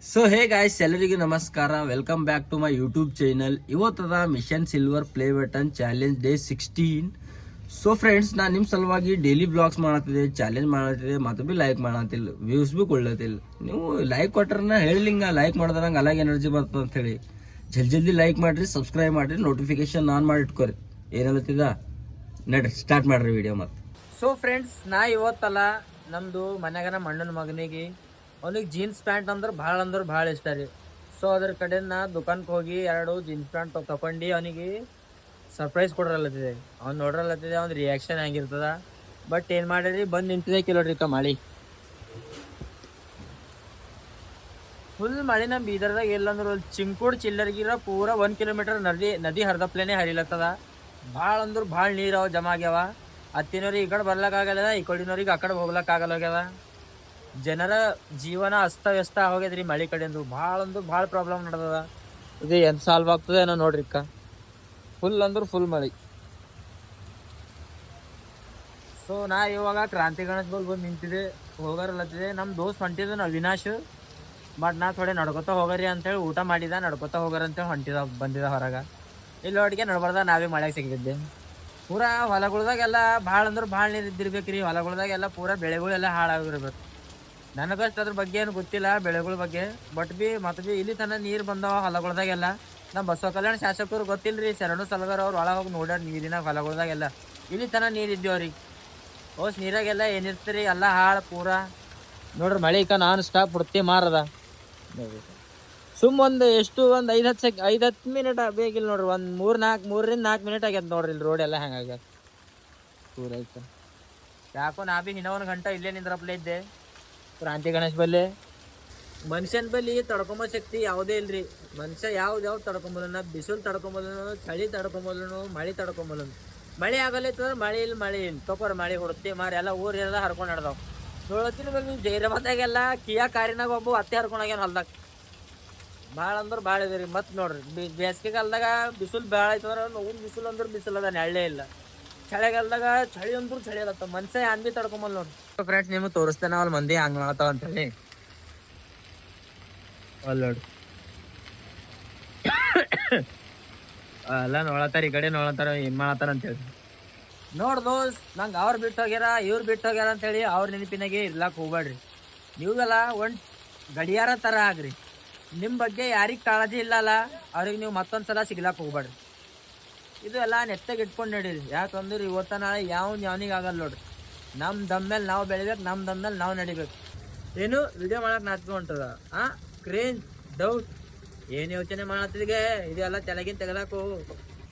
So hey guys, ಎಲ್ಲರಿಗೂ ನಮಸ್ಕಾರ. Welcome back to my YouTube channel. ಇವತ್ತದ mission silver play button challenge day 16. So friends, ನಾನು ನಿಮ್ಮ ಸಲುವಾಗಿ ಡೈಲಿ ಬ್ಲಾಗ್ಸ್ ಮಾಡತ್ತಿದ್ದೆ, ಚಾಲೆಂಜ್ ಮಾಡತ್ತಿದ್ದೆ, ಮತ್ತೆ ಭೀ ಲೈಕ್ ಮಾಡತ್ತಿಲ್ಲ, ವ್ಯೂಸ್ ಭೀ ಕೊಡ್ಲತ್ತಿಲ್ಲ. ನೀವು ಲೈಕ್ ಕೊಟ್ರನ್ನ ಹೇಳಿಂಗ ಲೈಕ್ ಮಾಡ್ದಂಗೆ ಅಲಾಗ ಎನರ್ಜಿ ಬರ್ತದೆ ಅಂತ ಹೇಳಿ ಜಲ್ದಿ ಲೈಕ್ ಮಾಡಿರಿ, ಸಬ್ಸ್ಕ್ರೈಬ್ ಮಾಡಿರಿ, ನೋಟಿಫಿಕೇಶನ್ ಆನ್ ಮಾಡಿ ಇಟ್ಕೊರಿ. ಏನಲ್ಲತ್ತಿದ ನಡ್ರಿ ಸ್ಟಾರ್ಟ್ ಮಾಡ್ರಿ ವಿಡಿಯೋ. ಮತ್ತೆ ಸೊ ಫ್ರೆಂಡ್ಸ್, ನಾ ಇವತ್ತಲ್ಲ ನಮ್ದು ಮನ್ಯಾಗ ನಮ್ಮ ಅಣ್ಣನ ಮಗನಿಗೆ ಅವನಿಗೆ ಜೀನ್ಸ್ ಪ್ಯಾಂಟ್ ಅಂದ್ರೆ ಭಾಳ ಇಷ್ಟ ರೀ. ಸೊ ಅದ್ರ ಕಡೆ ನಾ ದುಕಾನ್ಗೆ ಹೋಗಿ 2 ಜೀನ್ಸ್ ಪ್ಯಾಂಟ್ ತಗೊಂಡು ಅವನಿಗೆ ಸರ್ಪ್ರೈಸ್ ಕೊಡ್ರಲ್ಲತ್ತಿದೆ. ಅವ್ನು ನೋಡ್ರಲ್ಲತ್ತಿದೆ ಅವ್ನ ರಿಯಾಕ್ಷನ್ ಹೆಂಗಿರ್ತದ. ಬಟ್ ಏನು ಮಾಡಿರಿ, ಬಂದು ನಿಂತಿದೆ ಕಿಲೋಡ್ರಿ ಮಳಿ. ಫುಲ್ ಮಳಿ ನಮ್ಮ ಬೀದರ್ದಾಗ ಎಲ್ಲಂದ್ರೆ ಚಿಂಕೋಡ್ ಚಿಲ್ಲರ್ಗಿರ ಪೂರ 1 ಕಿಲೋಮೀಟರ್ ನದಿ ಹರಿದಪ್ಲೇನೆ ಹರಿಲತ್ತದ. ಭಾಳ ಅಂದ್ರೆ ಭಾಳ ನೀರು ಅವ ಜಮಾ ಆಗ್ಯಾವ. ಹತ್ತಿನವ್ರಿಗೆ ಈ ಕಡೆ ಬರ್ಲಕ್ಕಾಗಲ್ಲ, ಈ ಕಡೆನವ್ರಿಗೆ ಆ ಕಡೆ ಹೋಗ್ಲಕ್ಕಾಗಲ್ಲ ಹೋಗ್ಯದ. ಜನರ ಜೀವನ ಅಸ್ತವ್ಯಸ್ತ ಹೋಗ್ಯದ್ರಿ ಮಳಿ ಕಡೆಂದು. ಭಾಳ ಪ್ರಾಬ್ಲಮ್ ನಡೆದದ. ಇದು ಎಂತ ಸಾಲ್ವ್ ಆಗ್ತದೆ ಏನೋ ನೋಡ್ರಿ. ಫುಲ್ ಅಂದ್ರೆ ಫುಲ್ ಮಳಿ. ಸೊ ನಾ ಇವಾಗ ಕ್ರಾಂತಿ ಗಣೇಶ ಬಂದು ನಿಂತಿದೆ, ಹೋಗಾರಲ್ಲತ್ತಿದೆ. ನಮ್ಮ ದೋಸ್ತ್ ಹೊಂಟಿದ ಅವಿನಾಶ್. ಬಟ್ ನಾ ಥೋಡೆ ನಡ್ಕೊತ ಹೋಗರಿ ಅಂತೇಳಿ ಊಟ ಮಾಡಿದ, ನಡ್ಕೊತ ಹೋಗರಿ ಅಂತೇಳಿ ಬಂದಿದ ಹೊರಗೆ. ಇಲ್ಲಿ ಅಡಿಗೆ ನಡ್ಬಾರ್ದ ನಾವೇ ಮಳೆಗೆ ಸಿಗಿದ್ದೆ. ಪೂರಾ ಹೊಲಗಳ್ದಾಗೆಲ್ಲ ಭಾಳ ಅಂದ್ರೆ ಭಾಳ ನೀರು ಇದ್ದಿರ್ಬೇಕ್ರಿ. ಹೊಲಗಳ್ದಾಗೆಲ್ಲ ಪೂರಾ ಬೆಳೆಗಳೆಲ್ಲ ಹಾಳಾಗಿರ್ಬೇಕು. ನನಗಷ್ಟು ಅದ್ರ ಬಗ್ಗೆ ಏನು ಗೊತ್ತಿಲ್ಲ ಬೆಳೆಗಳ ಬಗ್ಗೆ. ಬಟ್ ಮತ್ತೆ ಇಲ್ಲಿ ತನ ನೀರು ಬಂದವ ಹೊಲಗಳ್ದಾಗೆಲ್ಲ. ನಮ್ಮ ಬಸವ ಕಲ್ಯಾಣ ಶಾಸಕರು ಗೊತ್ತಿಲ್ರಿ, ಶರಣು ಸಲಗರ್ ಅವ್ರು ಒಳಗೆ ಹೋಗಿ ನೋಡ್ಯಾರ ನೀರಿನ ಹೊಲಗಳ್ದಾಗೆಲ್ಲ. ಇಲ್ಲಿ ತನ ನೀರು ಇದ್ದೇವ್ರಿ. ಓಸ್ ನೀರಾಗೆಲ್ಲ ಏನಿರ್ತೀರಿ ಎಲ್ಲ ಹಾಳು ಪೂರಾ. ನೋಡ್ರಿ ಮಳೆ ನಾನ್ ಸ್ಟಾಪ್ ಬಿಡ್ತಿ ಮಾರದ. ಒಂದು ಎಷ್ಟು ಒಂದು 5-10 ಮಿನಿಟ್ ಬೇಕಿಲ್ಲ ನೋಡ್ರಿ. ಒಂದು 3-4 ಮಿನಿಟ್ ಆಗ್ಯದ ನೋಡ್ರಿ. ಇಲ್ಲಿ ರೋಡ್ ಎಲ್ಲ ಹೆಂಗಾಗ್ಯದ ಪೂರ ಐತೆ. ಯಾಕೋ ನಾ ಬಿ ಇನ್ನೂ 1 ಗಂಟೆ ಇಲ್ಲೇ ನಿಂದ್ರಪ್ಲೇ ಇದ್ದೆ ಕ್ರಾಂತಿ ಗಣೇಶ್ ಬಲ್ಲಿ. ಮನುಷ್ಯನ ಬಲ್ಲಿ ತಡ್ಕೊಂಬ ಶಕ್ತಿ ಯಾವುದೇ ಇಲ್ರಿ. ಮನುಷ್ಯ ಯಾವ್ದು ತಡ್ಕೊಂಬಲನ, ಬಿಸಿಲು ತಡ್ಕೊಂಬಲನು, ಚಳಿ ತಡ್ಕೊಂಬಲನು, ಮಳೆ ತಡ್ಕೊಂಬಲನು. ಮಳೆ ಆಗಲ್ಲೈತಂದ್ರೆ ಮಳೆ ಇಲ್ಲ ತೊಕೊರ ಮಳೆ ಹೊಡ್ತಿ ಮಾರಿ ಎಲ್ಲ ಊರೆಲ್ಲ ಹರ್ಕೊಂಡು ನಡ್ದಾವ್. ನೋಡತ್ತಿರ್ಬೇಕು ನೀವು ಜೈರಾಬಾದಾಗೆಲ್ಲ ಕಿಯಾ ಕಾರಿನಾಗ ಒಬ್ಬ ಅತ್ತೆ ಹರ್ಕೊಂಡಾಗ್ಯಾನ ಹೊಲ್ದಾಗ. ಭಾಳ ಅಂದ್ರೆ ಭಾಳ ಇದೆ ರೀ. ಮತ್ತೆ ನೋಡ್ರಿ ಬೇಸಿಗೆಗಾಲದಾಗ ಬಿಸಿಲು ಭಾಳ ಐತಂದ್ರೆ ಬಿಸಿಲು ಅಂದ್ರೆ ಬಿಸಿಲು ಅದ, ನೆಳ್ಳೆ ಇಲ್ಲ. ಚಳಿಗಾಲದಾಗ ಚಳಿ ಅಂದ್ರೂ ಚಳಿ ಅಲ್ಲತ್ತ. ಮನುಷ್ಯ ಏನ್ ಬಿ ತಡ್ಕೊಂಬಲ್ ನೋಡ್ರಿ. ಫ್ರೆಂಡ್ಸ್, ನಿಮ್ಗೆ ತೋರಿಸ್ತೇನೆ ಅವ್ರ ಮಂದಿ ಹಂಗ್ ಮಾಡತ್ತಾವ ಅಂತೇಳಿ. ಅಲ್ಲಿ ನೋಡಿ ಎಲ್ಲ ನೋಡತ್ತಾರ, ಈ ಕಡೆ ನೋಡತ್ತಾರ, ಏನ್ ಮಾಡತ್ತಾರ ಅಂತೇಳಿ. ನೋಡ್ ದೋಸ್, ನಂಗೆ ಅವ್ರು ಬಿಟ್ಟು ಹೋಗ್ಯಾರ ಇವ್ರು ಬಿಟ್ಟು ಹೋಗ್ಯಾರ ಅಂತೇಳಿ ಅವ್ರ ನೆನಪಿನಾಗೆ ಇರ್ಲಾಕ್ ಹೋಗ್ಬೇಡ್ರಿ. ನೀವೆಲ್ಲ ಒಂದ್ ಗಡಿಯಾರ ತರ ಆಗ್ರಿ. ನಿಮ್ಮ ಬಗ್ಗೆ ಯಾರಿಗೆ ಕಾಳಜಿ ಇಲ್ಲಲ್ಲ ಅವ್ರಿಗೆ ನೀವು ಮತ್ತೊಂದ್ಸಲ ಸಿಗ್ಲಾಕ್ ಹೋಗ್ಬೇಡ್ರಿ. ಇದು ಎಲ್ಲ ನೆತ್ತಾಗ ಇಟ್ಕೊಂಡು ನಡೀರಿ. ಯಾಕಂದ್ರೆ ಇವತ್ತ ನಾಳೆ ಯಾವನಿಗೆ ಆಗಲ್ಲ ನೋಡ್ರಿ. ನಮ್ಮ ದಮ್ಮೇಲೆ ನಾವು ಬೆಳಿಬೇಕು, ನಮ್ಮ ದಮ್ಮೇಲೆ ನಾವು ನಡಿಬೇಕು. ಏನು ವಿಡಿಯೋ ಮಾಡಕ್ ನಾಚಿಕೆ ಹೊಂಟದ ಕ್ರೇನ್ ಡೌಟ್ ಏನು ಯೋಚನೆ ಮಾಡತ್ತಿದ್ಗೆ ಇದೆಲ್ಲ ತೆಗದಾಕು.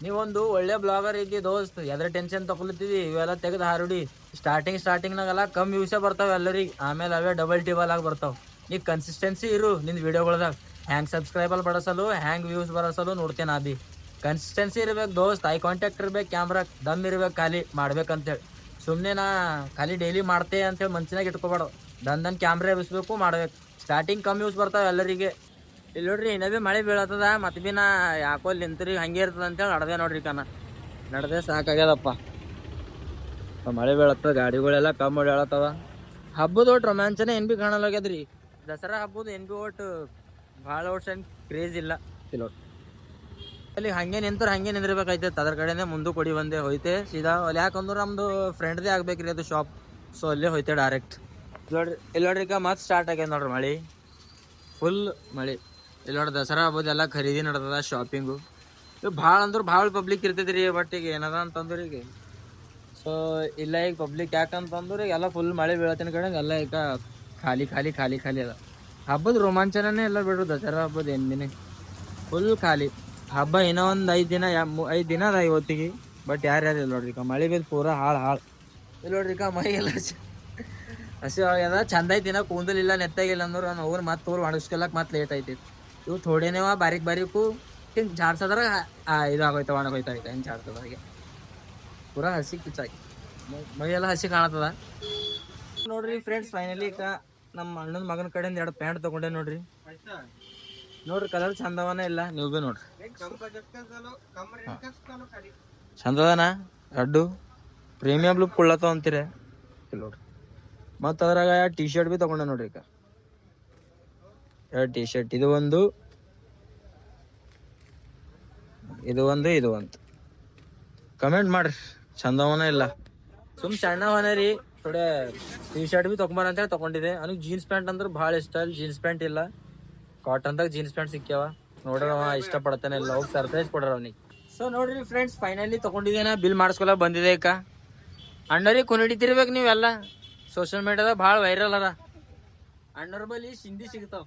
ನೀವೊಂದು ಒಳ್ಳೆ ಬ್ಲಾಗರ್ ಇದ್ದಿ ದೋಸ್ತ್, ಎದ್ರ ಟೆನ್ಷನ್ ತಗೊಳ್ತಿದ್ವಿ. ಇವೆಲ್ಲ ತೆಗೆದು ಹಾರುಡಿ. ಸ್ಟಾರ್ಟಿಂಗ್ನಾಗೆಲ್ಲ ಕಮ್ಮಿ ವ್ಯೂಸೇ ಬರ್ತಾವೆ ಎಲ್ಲರಿಗೆ, ಆಮೇಲೆ ಅವೇ ಡಬಲ್ ಟಿಬಲ್ ಆಗಿ ಬರ್ತಾವೆ. ನೀ ಕನ್ಸಿಸ್ಟೆನ್ಸಿ ಇರು ನಿಂದು ವಿಡಿಯೋಗಳ್ದಾಗ. ಹ್ಯಾಂಗ್ ಸಬ್ಸ್ಕ್ರೈಬಲ್ ಬಡಸಲು, ಹ್ಯಾಂಗ್ ವ್ಯೂಸ್ ಬರಸಲು ನೋಡ್ತೇನೆ. ಅದಿ ಕನ್ಸಿಸ್ಟೆನ್ಸಿ ಇರ್ಬೇಕು ದೋಸ್ತ್. ಐ ಕಾಂಟ್ಯಾಕ್ಟ್ ಇರ್ಬೇಕು, ಕ್ಯಾಮ್ರಾ ದಮ್ ಇರ್ಬೇಕು, ಖಾಲಿ ಮಾಡ್ಬೇಕಂತೇಳಿ. ಸುಮ್ಮನೆ ನಾ ಖಾಲಿ ಡೈಲಿ ಮಾಡ್ತೆ ಅಂತೇಳಿ ಮನ್ಸಿನಾಗ ಇಟ್ಕೋಬೇಡ. ದನ್ ಕ್ಯಾಮ್ರಾ ಎಬ್ಬಿಸ್ಬೇಕು, ಮಾಡ್ಬೇಕು. ಸ್ಟಾರ್ಟಿಂಗ್ ಕಮ್ಮಿ ವ್ಯೂಸ್ ಬರ್ತಾವೆ ಎಲ್ಲರಿಗೆ. ಇಲ್ಲಿ ನೋಡ್ರಿ ಇನ್ನೂ ಭೀ ಮಳೆ ಬೀಳತ್ತದ. ಮತ್ತೆ ಭೀ ನಾ ಯಾಕೋ ನಿಂತ್ರಿ ಹಂಗೆ ಇರ್ತದ ಅಂತೇಳಿ ನಡ್ದೆ ನೋಡ್ರಿ. ನಡ್ದೆ ಸಾಕಾಗ್ಯದಪ್ಪ. ಮಳೆ ಬೀಳತ್ತದ, ಗಾಡಿಗಳೆಲ್ಲ ಕಮ್ಮಿ ಓಡಾಡತ್ತವ. ಹಬ್ಬದ ಒಟ್ಟು ರೋಮಾಂಚನ ಏನು ಭೀ ಕಾಣಲಾಗ್ಯದ್ರಿ. ದಸರಾ ಹಬ್ಬದ ಏನು ಭೀ ಒಟ್ಟು ಭಾಳ ವರ್ಷ ಏನು ಕ್ರೇಜ್ ಇಲ್ಲ ಕಿಲೋ. ಅಲ್ಲಿ ಹಂಗೆ ನಿಂದಿರ್ಬೇಕಾಯ್ತೈತೆ. ಅದ್ರ ಕಡೆನೇ ಮುಂದೆ ಕೊಡಿ ಬಂದೆ ಹೋಯ್ತೆ ಸೀದಾ. ಅಲ್ಲಿ ಯಾಕಂದ್ರೆ ನಮ್ದು ಫ್ರೆಂಡ್ದೇ ಆಗ್ಬೇಕ್ರಿ ಅದು ಶಾಪ್. ಸೊ ಅಲ್ಲೇ ಹೋಯ್ತೆ ಡೈರೆಕ್ಟ್. ಇಲ್ಲಿ ನೋಡ್ರಿ ಮತ್ತೆ ಸ್ಟಾರ್ಟ್ ಆಗ್ಯದ ನೋಡ್ರಿ ಮಳೆ. ಫುಲ್ ಮಳೆ. ಇಲ್ಲಿ ನೋಡಿ ದಸರಾ ಹಬ್ಬದ ಎಲ್ಲ ಖರೀದಿ ನಡ್ದದ, ಶಾಪಿಂಗು. ಈಗ ಭಾಳ ಅಂದ್ರೆ ಭಾಳ ಪಬ್ಲಿಕ್ ಇರ್ತೈತಿ ರೀ. ಬಟ್ ಈಗ ಏನದ ಅಂತಂದ್ರೆ ಈಗ ಸೊ ಇಲ್ಲ ಈಗ ಪಬ್ಲಿಕ್ ಯಾಕಂತಂದ್ರೆ ಈಗ ಎಲ್ಲ ಫುಲ್ ಮಳೆ ಬೀಳತ್ತಿನ ಕಡೆ ಎಲ್ಲ ಈಗ ಖಾಲಿ ಅದ. ಹಬ್ಬದ ರೋಮಾಂಚನೇ ಎಲ್ಲ ಬಿಡ್ರು. ದಸರಾ ಹಬ್ಬದ ದಿನ ಫುಲ್ ಖಾಲಿ. ಹಬ್ಬ ಇನ್ನೂ ಒಂದು 5 ದಿನ ಅದ ಇವತ್ತಿಗೆ. ಬಟ್ ಯಾರು ಇಲ್ಲ ನೋಡ್ರಿ. ಮಳೆ ಬಿದ್ದು ಪೂರ ಹಾಳು. ಇಲ್ಲಿ ನೋಡ್ರಿ ಮೈ ಎಲ್ಲ ಹಸಿ ಆಗ್ಯದ. ಚಂದ ಐತಿನ ಕೂದಲಿಲ್ಲ, ನೆತ್ತಾಗಿಲ್ಲ ಅಂದ್ರೆ ಅವ್ರು ಮತ್ತೆ ಅವ್ರು ಒಣಗಿಸ್ಕೊಳಕ್ ಮತ್ತೆ ಲೇಟ್ ಐತಿ. ಇವು ಥೋಡೆನೇವ ಬಾರೀಕು ಹಿಂಗೆ ಜಾಡ್ಸದ್ರ ಇದಾಗೋಯ್ತ, ಒಣಗೋಯ್ತಾಯ್ತ. ಹಿಂಗೆ ಜಾಡ್ಸದ ಹಾಗೆ ಪೂರಾ ಹಸಿ ಕಿಚ್ಚಾಗಿ ಮೈಯೆಲ್ಲ ಹಸಿ ಕಾಣತ್ತದ ನೋಡ್ರಿ. ಫ್ರೆಂಡ್ಸ್, ಫೈನಲಿ ಈಗ ನಮ್ಮ ಅಣ್ಣನ ಮಗನ ಕಡೆಯಿಂದ 2 ಪ್ಯಾಂಟ್ ತೊಗೊಂಡೆ ನೋಡ್ರಿ. ಕಲರ್ ಚಂದವನ ಇಲ್ಲ, ನೀವು ಭೀ ನೋಡ್ರಿ. ಚಂದದನ ಅಡ್ಡು ಪ್ರೀಮಿಯಂ ಲುಕ್ ಕೊಡ್ಲತ್ತವ ಅಂತೀರ ನೋಡ್ರಿ. ಮತ್ತು ಅದ್ರಾಗ ಟೀ ಶರ್ಟ್ ಭೀ ತೊಗೊಂಡೆ ನೋಡ್ರಿ. ಈಗ ಎರಡು ಟಿ ಶರ್ಟ್, ಇದು ಒಂದು ಇದು ಒಂದು ಕಮೆಂಟ್ ಮಾಡ್ರಿ, ಚಂದವನ ಇಲ್ಲ ಸುಮ್ ಸಣ್ಣವನ ರೀ. ಥೋಡೆ ಟಿ ಶರ್ಟ್ ಬಿ ತಗೊಂಬಾರ ಅಂತೇಳಿ ತಗೊಂಡಿದೆ. ಅವ್ನಿಗೆ ಜೀನ್ಸ್ ಪ್ಯಾಂಟ್ ಅಂದ್ರೆ ಭಾಳ ಇಷ್ಟ. ಅಲ್ಲಿ ಜೀನ್ಸ್ ಪ್ಯಾಂಟ್ ಇಲ್ಲ, ಕಾಟನ್ದಾಗ ಜೀನ್ಸ್ ಪ್ಯಾಂಟ್ ಸಿಕ್ಕ್ಯಾವ. ನೋಡ್ರಿ ಅವ ಇಷ್ಟಪಡ್ತಾನೆ ಇಲ್ಲ, ಹೋಗಿ ಸರ್ಪ್ರೈಸ್ ಕೊಡ್ರ ಅವ್ನಿಗೆ. ಸೊ ನೋಡ್ರಿ ಫ್ರೆಂಡ್ಸ್, ಫೈನಲಿ ತಗೊಂಡಿದ್ದೇನ, ಬಿಲ್ ಮಾಡಿಸ್ಕೊಲ್ಲ ಬಂದಿದೆ. ಅಣ್ಣರಿಗೆ ಕುಣಿಡಿತಿರ್ಬೇಕು ನೀವೆಲ್ಲ. ಸೋಷಿಯಲ್ ಮೀಡಿಯಾದಾಗ ಭಾಳ ವೈರಲ್ ಅದ. ಅಣ್ಣರ ಬಳಿ ಸಿಂಧಿ ಸಿಗ್ತಾವ,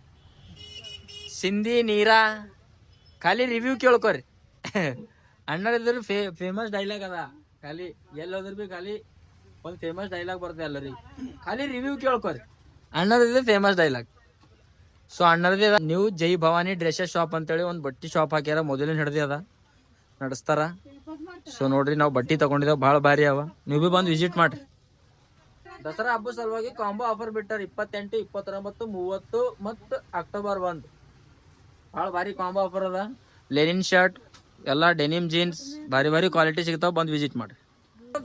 ಸಿಂಧಿ ನೀರಾ. ಖಾಲಿ ರಿವ್ಯೂ ಕೇಳ್ಕೊರಿ. ಅಣ್ಣರ ಇದ್ರ ಫೇಮಸ್ ಡೈಲಾಗ್ ಅದ. ಖಾಲಿ ಎಲ್ಲೋದ್ರ ಬಿ ಖಾಲಿ ಒಂದು ಫೇಮಸ್ ಡೈಲಾಗ್ ಬರ್ತದೆ ಎಲ್ಲರಿಗೆ. ಖಾಲಿ ರಿವ್ಯೂ ಕೇಳ್ಕೊರಿ, ಅಣ್ಣರದ್ದು ಫೇಮಸ್ ಡೈಲಾಗ್. ಸೊ ಅಣ್ಣರದೇ ನೀವು ಜೈ ಭವಾನಿ ಡ್ರೆಸ್ಸಸ್ ಶಾಪ್ ಅಂತೇಳಿ ಒಂದು ಬಟ್ಟೆ ಶಾಪ್ ಹಾಕ್ಯಾರ, ಮೊದಲಿನ ಹಿಡ್ದಿ ಅದ, ನಡೆಸ್ತಾರ. ಸೊ ನೋಡ್ರಿ, ನಾವು ಬಟ್ಟೆ ತಗೊಂಡಿದ್ದೇವೆ, ಭಾಳ ಭಾರಿ ಅವ. ನೀವು ಬಿ ಬಂದು ವಿಸಿಟ್ ಮಾಡ್ರಿ. ದಸರಾ ಹಬ್ಬ ಸಲುವಾಗಿ ಕಾಂಬೋ ಆಫರ್ ಬಿಟ್ಟಾರ 28, 29, 30 ಮತ್ತು ಅಕ್ಟೋಬರ್ 1. ಭಾಳ ಭಾರಿ ಕಾಂಬೋ ಆಫರ್ ಅದ. ಲೆನಿನ್ ಶರ್ಟ್ ಎಲ್ಲ, ಡೆನಿಮ್ ಜೀನ್ಸ್, ಭಾರಿ ಕ್ವಾಲಿಟಿ ಸಿಗ್ತಾವ, ಬಂದು ವಿಸಿಟ್ ಮಾಡ್ರಿ.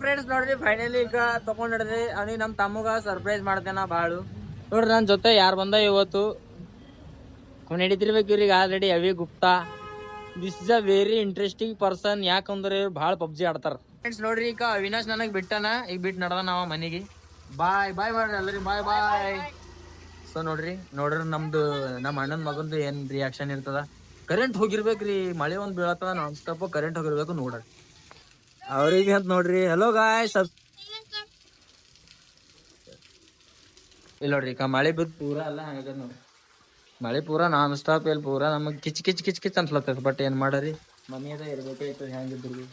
ಫ್ರೆಂಡ್ಸ್ ನೋಡ್ರಿ, ಫೈನಲಿ ಈಗ ತಗೊಂಡ್ ಹಿಡ್ದೆ. ಅವ್ನಿಗೆ ನಮ್ಮ ತಮ್ಮಗ ಸರ್ಪ್ರೈಸ್ ಮಾಡ್ತೇನೆ ಭಾಳು. ನೋಡ್ರಿ ನನ್ನ ಜೊತೆ ಯಾರು ಬಂದ ಇವತ್ತು ಹಿಡಿತಿರ್ಬೇಕು ಇವ್ರಿಗೆ ಆಲ್ರೆಡಿ. ಅವಿ Gupta, this is a very interesting person. ಯಾಕಂದ್ರೆ ಇವ್ರು ಭಾಳ ಪಬ್ಜಿ ಆಡ್ತಾರ. ಫ್ರೆಂಡ್ಸ್ ನೋಡ್ರಿ, ಈಗ ಅವಿನಾಶ್ ನನಗೆ ಬಿಟ್ಟನ, ಈಗ ಬಿಟ್ಟು ನಡ್ದ ನಾವ ಮನೆಗೆ. ಬಾಯ್ ಮಾಡ್ರಿ ಎಲ್ಲರಿಗೆ, ಬಾಯ್. ಸೊ ನೋಡ್ರಿ ನಮ್ದು ನಮ್ಮ ಅಣ್ಣನ ಮಗಂದು ಏನ್ ರಿಯಾಕ್ಷನ್ ಇರ್ತದ. ಕರೆಂಟ್ ಹೋಗಿರ್ಬೇಕ್ರಿ, ಮಳೆ ಒಂದ್ ಬೀಳತ್ತದ ನಾನ್ ಸ್ಟಾಪ್, ಕರೆಂಟ್ ಹೋಗಿರ್ಬೇಕು ನೋಡ್ರಿ ಅವ್ರಿಗೆ ಅಂತ ನೋಡ್ರಿ. ಹಲೋ ಗಾಯ್ಸ್, ಇಲ್ಲ ನೋಡ್ರಿ, ಈಗ ಮಳೆ ಬಿದ್ದು ಪೂರಾ ಎಲ್ಲ ಹಂಗದ ನೋಡ್ರಿ. ಮಳೆ ಪೂರಾ ನಾನ್ ಸ್ಟಾಪ್, ಇಲ್ಲಿ ಪೂರಾ ನಮಗೆ ಕಿಚ್ ಅನ್ಸ್ಲತ್ತದ. ಬಟ್ ಏನ್ ಮಾಡರಿ, ಮನೆಯದ ಇರ್ಬೇಕಾಯ್ತದ ಹೆಂಗಿದ್ರು.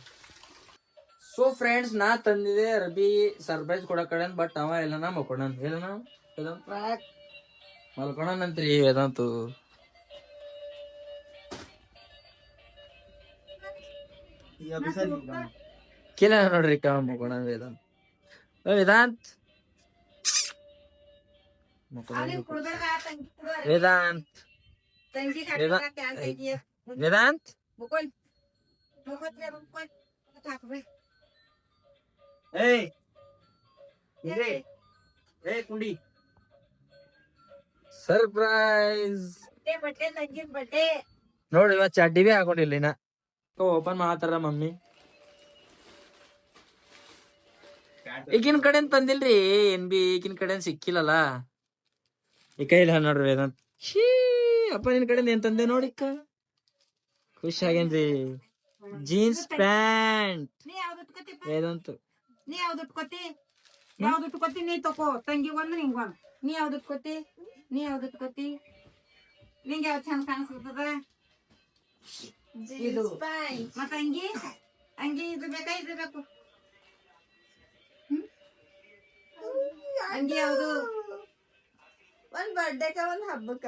ಸೊ ಫ್ರೆಂಡ್ಸ್, ನಾ ತಂದಿದೆ ಅರ್ಬಿ ಸರ್ಪ್ರೈಸ್ ಕೊಡೋ ಕಡೆ, ಬಟ್ ಅವ ಎಲ್ಲನ ಮಲ್ಕೊಂಡನ್. ಹೇಳನ ಮಲ್ಕೊಂಡನಂತ್ರಿ ವೇದಾಂತು. ಕೇಳ ನೋಡ್ರಿ, ಮಲ್ಕೊಂಡ ವೇದಾಂತ್. ವೇದಾಂತ್ ವೇದಾಂತ್ ವೇದಾಂತ್ ಕುಂಡಿ ಸರ್ಪ್ರೈಸ್ ನೋಡ್ರಿ. ಇವತ್ತು ಚಡ್ಡಿ ಬಿ ಹಾಕೊಂಡಿಲ್ಲ ಇನ್ನ. ಓಪನ್ ಮಾಡತ್ತಾರ ಮಮ್ಮಿ. ಈಗಿನ ಕಡೆ ತಂದಿಲ್ರಿ, ಏನ್ ಬಿ ಈಗಿನ ಕಡೆ ಸಿಕ್ಕಿಲ್ಲಲ್ಲ. ಈ ಕೈಲಿ ನೋಡ್ರಿ ವೇದಾಂತ್. ಅಪ್ಪ ನಿನ್ ಕಡೆ ಏನ್ ತಂದೆ ನೋಡಿಕ್ಕ, ಖುಷಿ ಆಗೇನ್ರಿ. Jeans pant Vedant. ನೀ ಯಾವ್ದು ಉಟ್ಕೋತಿ ನೀ ತಕೋ, ತಂಗಿ ಒಂದು ನಿಂಗ್ ಒಂದು. ನೀ ಯಾವ್ದು ಉಟ್ಕೋತಿ ನಿಂಗೆ ಯಾವ್ದು ಚಂದ ಕಾಣಿಸ್ತದ? ಇದು ಮತ್ತ ಅಂಗಿ ಇದು ಬೇಕಾ, ಇದು ಬೇಕು? ಅಂಗಿ ಯಾವ್ದು? ಒಂದ್ ಬರ್ಡೇಕ ಒಂದ್ ಹಬ್ಬಕ್ಕ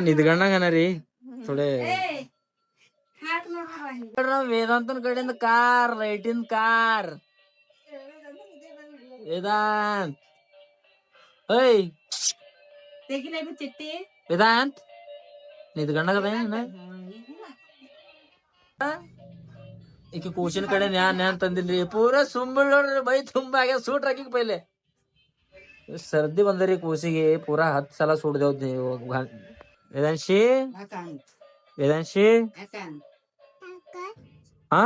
ನಿದ್ಗಣ್ಣಗನ ರೀ ಥೋಡೆ. ವೇದಾಂತನ ಕಡೆಯಿಂದ ಕಾರ್, ಲೈಟಿನ್ ಕಾರ್. ವೇದಾಂತ್ ಓಯ್ ವೇದಾಂತ್ ನಿದ್ಗಣ್ಣಗದ. ಈಗ ಕೂಸಿನ ಕಡೆ ನ್ಯಾನ್ ತಂದಿಲ್ರಿ, ಪೂರಾ ಸುಂಬಳ್ ನೋಡ್ರಿ. ಬೈ ತುಂಬಾ ಆಗ್ಯಾವ, ಸೂಟ್ ಹಾಕಿ ಪೈಲೆ. ಸರ್ದಿ ಬಂದ್ರಿ ಕೂಸಿಗೆ, ಪೂರಾ 10 ಸಲ ಸುಡ್ದೇವ್ ನೀವು. ವೇದಾಂಶಿ ಹಾ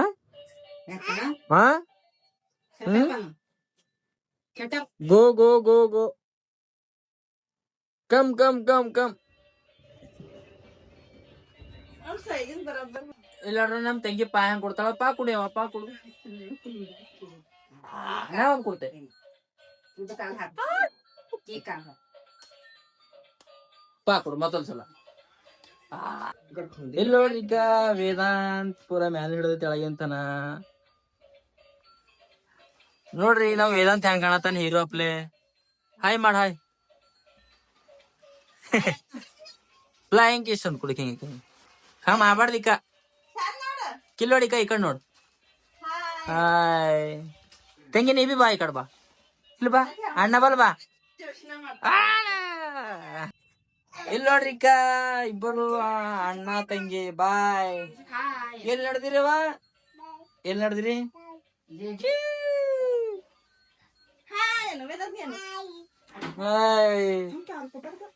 ಗೋ ಗೋ ಗೋ ಗೋ ಕಮ್ ಇಲ್ಲಾಡ್ರ ನಮ್ ತಂಗಿ ಪಾ ಹೆಂಗ್ ಕೊಡ್ತಾಳ. ಪಾ ಕುಡಿಯವ, ಪಾ ಕುಡು. ನಾವ್ ಕೊಡ್ತೆ ಪಾ ಕೊಡು ಮತ್ತೊಂದ್ಸಲ. ಇಲ್ಲಿ ನೋಡ್ರಿ, ಈಗ ವೇದಾಂತ್ ಪೂರಾ ಮ್ಯಾಲ ಹಿಡಿದ ತೆಳಗಿಂತನ ನೋಡ್ರಿ. ನಾವ್ ವೇದಾಂತ್ ಹೆಂಗ್ ಕಾಣತಾನ ಹೀರೋ ಅಪ್ಲೆ. ಹಾಯ್ ಮಾಡ, ಹಾಯ್. ಫ್ಲೈಯಿಂಗ್ ಕಿಸ್ ಅಂತ ಕುಡಿಕ ಹಾ ಮಾಡ್ಬಾರ್ದಿಕ್ಕ. ಕಿಲ್ಲೋಡಿಕ ಈ ಕಡೆ ನೋಡ್. ಹಾಯ್ ತಂಗಿ, ನೀ ಬಿ ಬಾ ಈ ಕಡೆ ಬಾ. ಇಲ್ಲಿ ಬಾ, ಅಣ್ಣ ಬಲ್ ಬಾ. ಇಲ್ಲಿ ನೋಡ್ರಿ ಅಕ್ಕ, ಇಬ್ಬರು ಅಣ್ಣ ತಂಗಿ ಬಾಯ್. ಎಲ್ಲಿ ನಡೆದಿರವ, ಎಲ್ಲಿ ನಡೆದಿರಿ?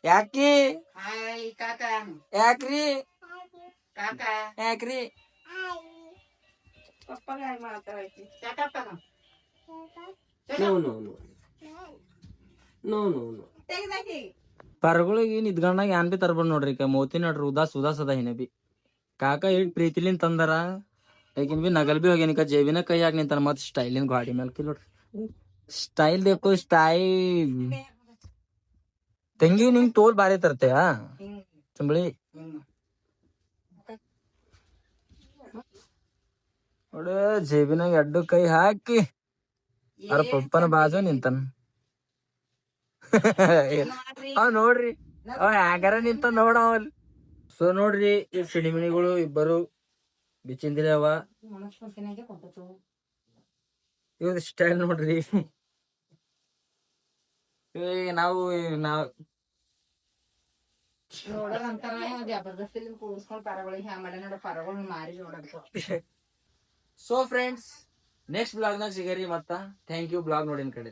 ಯಾಕಿ ಹಾಯ್ ಕಾಕ ಯಾಕ್ರಿ ಕಾಕ ಯಾಕ್ರಿ ಪಪ್ಪಗ ಹಾಯ್ ಮಾಡ್ತಾರೈತಿ ಯಾಕಪ್ಪನ no no no no no no ತೆಗ್ದಾಕಿ ಪರಗಳಿಗೆ ನಿದ್ಗಂಡಾಗ ಏನ್ ಬಿ ತರ್ಬಂದ್ ನೋಡ್ರಿ ಮೋತಿ ನೋಡ್ರಿ ಉದಾಸ್ ಅದ ಹಿನ ಬಿ ಕಾಕ ಇಟ್ ಪ್ರೀತಿಲಿಂದ ತಂದಾರ ಯಾಕಿನ್ ಬಿ ನಗಲ್ ಬಿ ಹೋಗ್ಯಾನಿಕ ಜೇಬಿನ ಕೈ ಹಾಕಿ ನಿಂತಾನ ಮತ್ ಸ್ಟೈಲಿನ ಗಾಡಿ ಮೇಲೆ ನೋಡ್ರಿ ಸ್ಟೈಲ್ देखो ಸ್ಟೈಲ್ ತಂಗಿ ನಿಂಗ್ ತೋಲ್ ಬಾರಿ ತರ್ತೆಯಾ ಚುಂಬಳಿ ನೋಡ ಜೇಬಿನಾಗ ಎಡ್ಡು ಕೈ ಹಾಕಿ ಅವ್ರ ಪಪ್ಪನ ಬಾಜು ನಿಂತಾನ ಅವ್ ನೋಡ್ರಿ ಅವ್ ಹ್ಯಾಂಗಾರ ನಿಂತ ನೋಡ ಅವಲ್ ಸೊ ನೋಡ್ರಿ ಈ ಸಿಡಿಮಿಣಿಗಳು ಇಬ್ಬರು ಬಿಚ್ಚಿಂದಿರ ಅವ ಇವ್ರ ಸ್ಟೈಲ್ ನೋಡ್ರಿ ನಾವು ನೋಡೋದಂತಾರ ಜಬರ್ದಸ್ತಿ ಕೂಡಿಸ್ಕೊಂಡ್ ಪರಗಳಿಗೆ ಹ್ಯಾ ಮಾಡ್ಯಾನ ನೋಡ ಪರಗಳು ಮಾರಿ ನೋಡಕ್ ಸೊ ಫ್ರೆಂಡ್ಸ್ ನೆಕ್ಸ್ಟ್ ಬ್ಲಾಗ್ ನಾಗ ಸಿಗರಿ ಮತ್ತ ಥ್ಯಾಂಕ್ ಯು ಬ್ಲಾಗ್ ನೋಡಿನ ಕಡೆ